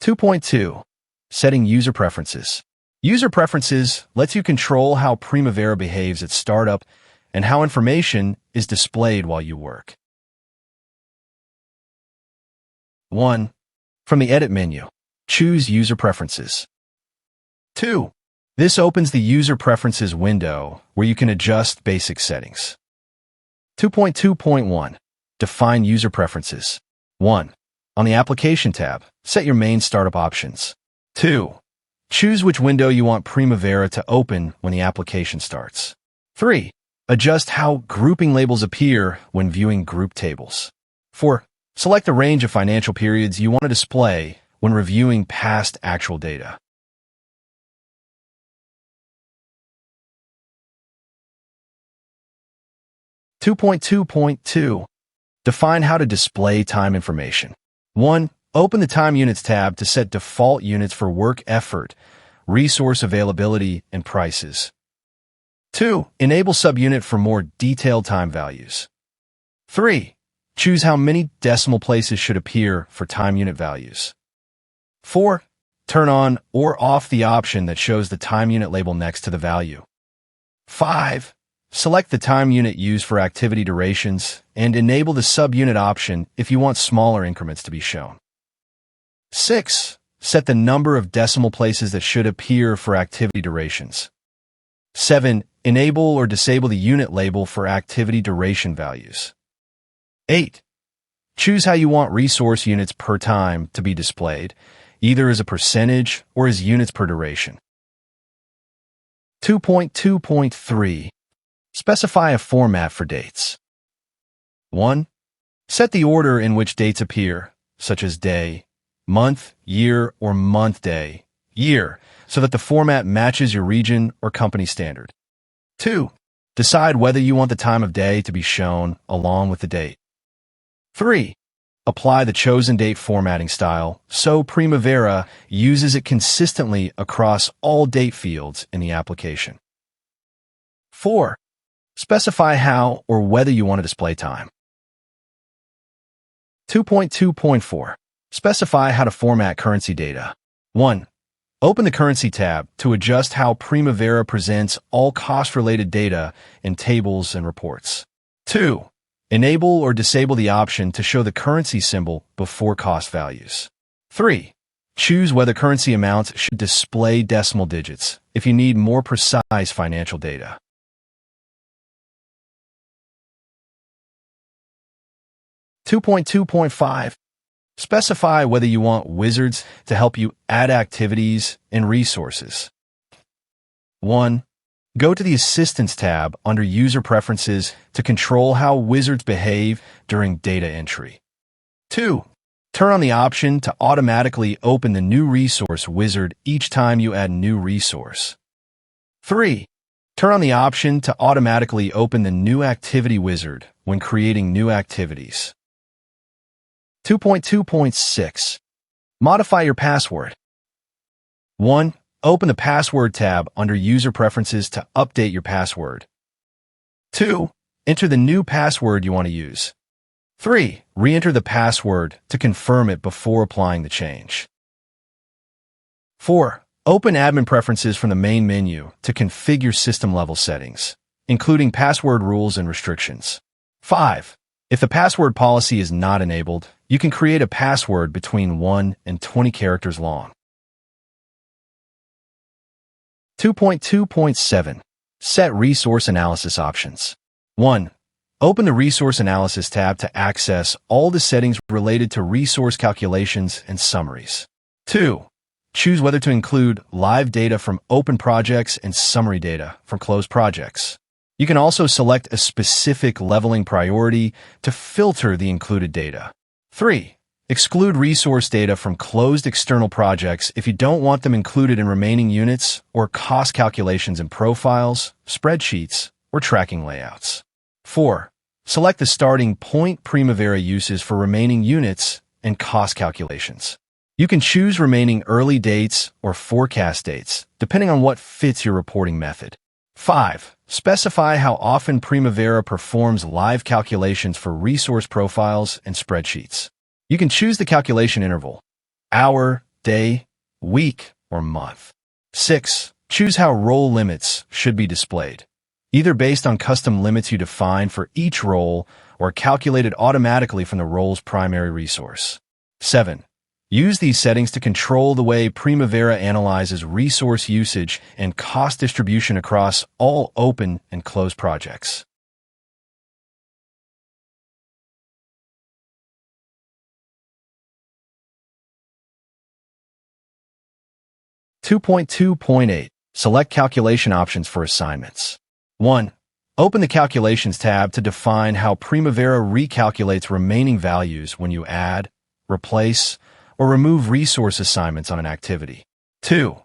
2.2. Setting user preferences. User preferences lets you control how Primavera behaves at startup and how information is displayed while you work. 1. From the Edit menu, choose User Preferences. 2. This opens the User Preferences window where you can adjust basic settings. 2.2.1. Define User Preferences. 1. On the Application tab, set your main startup options. 2. Choose which window you want Primavera to open when the application starts. 3. Adjust how grouping labels appear when viewing group tables. 4. Select the range of financial periods you want to display when reviewing past actual data. Two point two point two. Define how to display time information. 1. Open the Time Units tab to set default units for work effort, resource availability, and prices. 2. Enable subunit for more detailed time values. 3. Choose how many decimal places should appear for time unit values. 4. Turn on or off the option that shows the time unit label next to the value. 5. Select the time unit used for activity durations and enable the subunit option if you want smaller increments to be shown. 6. Set the number of decimal places that should appear for activity durations. 7. Enable or disable the unit label for activity duration values. 8. Choose how you want resource units per time to be displayed, either as a percentage or as units per duration. 2.2.3. Specify a format for dates. 1. Set the order in which dates appear, such as day, month, year, or month, day, year, so that the format matches your region or company standard. 2. Decide whether you want the time of day to be shown along with the date. 3. Apply the chosen date formatting style so Primavera uses it consistently across all date fields in the application. 4. Specify how or whether you want to display time. 2.2.4. Specify how to format currency data. 1. Open the Currency tab to adjust how Primavera presents all cost-related data in tables and reports. 2. Enable or disable the option to show the currency symbol before cost values. 3. Choose whether currency amounts should display decimal digits if you need more precise financial data. 2.2.5. Specify whether you want wizards to help you add activities and resources. 1. Go to the Assistance tab under User Preferences to control how wizards behave during data entry. 2. Turn on the option to automatically open the new resource wizard each time you add new resource. 3. Turn on the option to automatically open the new activity wizard when creating new activities. 2.2.6. Modify your password. 1. Open the Password tab under User Preferences to update your password. 2. Enter the new password you want to use. 3. Re-enter the password to confirm it before applying the change. 4. Open Admin Preferences from the main menu to configure system-level settings, including password rules and restrictions. 5. If the password policy is not enabled, you can create a password between 1 and 20 characters long. 2.2.7. Set Resource Analysis Options. 1. Open the Resource Analysis tab to access all the settings related to resource calculations and summaries. 2. Choose whether to include live data from open projects and summary data from closed projects. You can also select a specific leveling priority to filter the included data. 3. Exclude resource data from closed external projects if you don't want them included in remaining units or cost calculations in profiles, spreadsheets, or tracking layouts. 4. Select the starting point Primavera uses for remaining units and cost calculations. You can choose remaining early dates or forecast dates, depending on what fits your reporting method. 5. Specify how often Primavera performs live calculations for resource profiles and spreadsheets. You can choose the calculation interval, hour, day, week, or month. 6. Choose how role limits should be displayed, either based on custom limits you define for each role or calculated automatically from the role's primary resource. 7. Use these settings to control the way Primavera analyzes resource usage and cost distribution across all open and closed projects. 2.2.8. Select calculation options for assignments. 1. Open the Calculations tab to define how Primavera recalculates remaining values when you add, replace, or remove resource assignments on an activity. 2.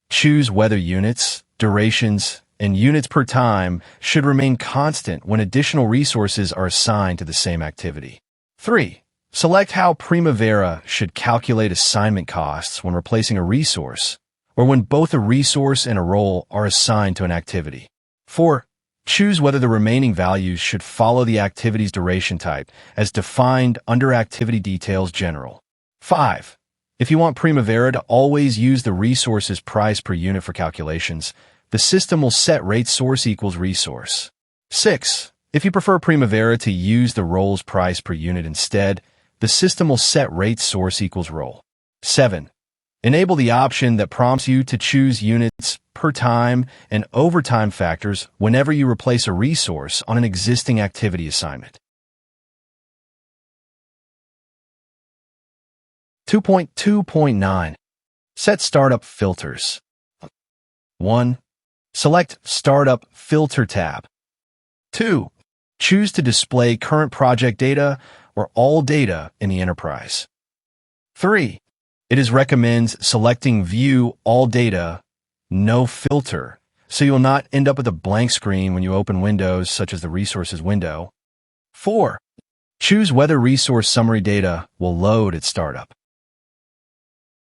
Choose whether units, durations, and units per time should remain constant when additional resources are assigned to the same activity. 3. Select how Primavera should calculate assignment costs when replacing a resource, or when both a resource and a role are assigned to an activity. 4. Choose whether the remaining values should follow the activity's duration type as defined under Activity Details General. 5. If you want Primavera to always use the resource's price per unit for calculations, the system will set rate source equals resource. 6. If you prefer Primavera to use the role's price per unit instead, the system will set rate source equals role. 7. Enable the option that prompts you to choose units per time and overtime factors whenever you replace a resource on an existing activity assignment. 2.2.9. Set startup filters. 1. Select Startup Filter tab. 2. Choose to display current project data or all data in the enterprise. 3. It recommends selecting View All Data, No Filter, so you will not end up with a blank screen when you open windows such as the Resources window. 4. Choose whether resource summary data will load at startup.